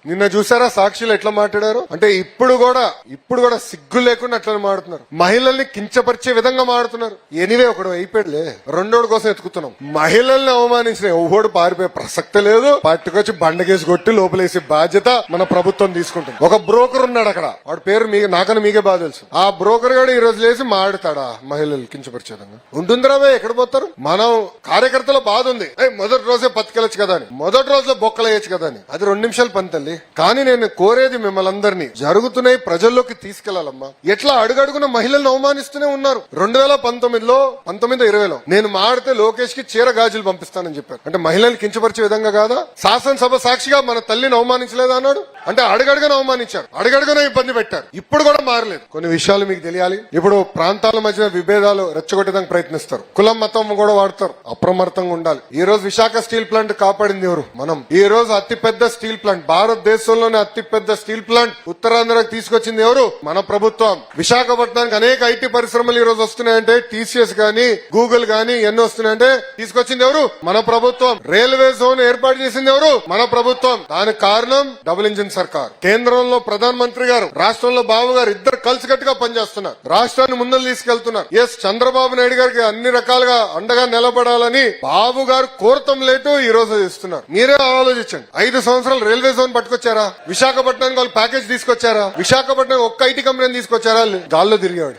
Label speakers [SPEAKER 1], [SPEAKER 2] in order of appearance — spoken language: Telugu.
[SPEAKER 1] నిన్న చూసారా సాక్షులు ఎట్లా మాట్లాడారు అంటే ఇప్పుడు కూడా సిగ్గు లేకుండా అట్లా మాడుతున్నారు. మహిళల్ని కించపరిచే విధంగా మాడుతున్నారు. ఎనివే ఒకడు అయిపోయాడులే, రెండోడు కోసం ఎత్తుకుతున్నాం. మహిళల్ని అవమానించిన ఎవడు పారిపోయే ప్రసక్తే లేదు. పట్టుకొచ్చి బండకేసి కొట్టి లోపలేసే బాధ్యత మన ప్రభుత్వం తీసుకుంటుంది. ఒక బ్రోకర్ ఉన్నాడు అక్కడ, వాడి పేరు నాకన్నా మీకే బాగా తెలుసు. ఆ బ్రోకర్ గారు ఈ రోజు లేసి మాడుతాడా మహిళలు కించపరిచే విధంగా? ఉంటుందిరా ఎక్కడ పోతారు? మనం కార్యకర్తల బాధ ఉంది, మొదటి రోజే బతికెళ్ళచ్చు కదా అని, మొదటి రోజులో బొక్కలేయచ్చు కదా అని. అది 2 నిమిషాలు పని తల్లి. కానీ నేను కోరేది మిమ్మల్ని అందరినీ, జరుగుతున్నాయి ప్రజల్లోకి తీసుకెళ్లాలమ్మా. ఎట్లా అడుగడుగున మహిళలను అవమానిస్తూనే ఉన్నారు. 2019లో 2020లో నేను మాడితే లోకేష్ కి చీర గాజులు పంపిస్తానని చెప్పారు. అంటే మహిళల్ని కించపరిచే విధంగా కాదా? శాసనసభ సాక్షిగా మన తల్లిని అవమానించలేదా అన్నాడు. అంటే అడుగడుగున అవమానించారు, అడుగడుగున ఇబ్బంది పెట్టారు. ఇప్పుడు కూడా మారలేదు. కొన్ని విషయాలు మీకు తెలియాలి. ఇప్పుడు ప్రాంతాల మధ్య విభేదాలు రెచ్చగొట్టడానికి ప్రయత్నిస్తారు, కులం మతం కూడా వాడతారు. అప్రమత్తంగా ఉండాలి. ఈ రోజు విశాఖ స్టీల్ ప్లాంట్ కాపాడింది ఎవరు? మనం. ఈ రోజు అతిపెద్ద స్టీల్ ప్లాంట్, భారతదేశంలోనే అతిపెద్ద స్టీల్ ప్లాంట్ ఉత్తరాంధ్రకు తీసుకొచ్చింది ఎవరు? మన ప్రభుత్వం. విశాఖపట్నానికి అనేక ఐటీ పరిశ్రమలు ఈ రోజు వస్తున్నాయంటే, టీసీఎస్ గానీ గూగుల్ గానీ ఎన్ని వస్తున్నాయంటే తీసుకొచ్చింది ఎవరు? మన ప్రభుత్వం. రైల్వే జోన్ ఏర్పాటు చేసింది ఎవరు? మన ప్రభుత్వం. దానికి కారణం డబుల్ ఇంజిన్ సర్కార్. కేంద్రంలో ప్రధాన మంత్రి గారు, రాష్ట్రంలో బాబు గారు ఇద్దరు కలిసికట్టుగా పనిచేస్తున్నారు. రాష్ట్రాన్ని ముందుకు తీసుకెళ్తున్నారు. ఎస్, చంద్రబాబు నాయుడు గారికి అన్ని రకాలుగా అండగా నిలబడాలని బాబు గారు కోరతం లేటు ఈ రోజు ఇస్తున్నారు. మీరే ఆలోచించండి. 5 సంవత్సరాలు రైల్వే జోన్ పట్టుకొచ్చారా? విశాఖపట్నానికి వాళ్ళు ప్యాకేజ్ తీసుకొచ్చారా? విశాఖపట్నం ఒక్క ఐటీ కంపెనీ తీసుకొచ్చారా? గాల్లో తిరిగాడు.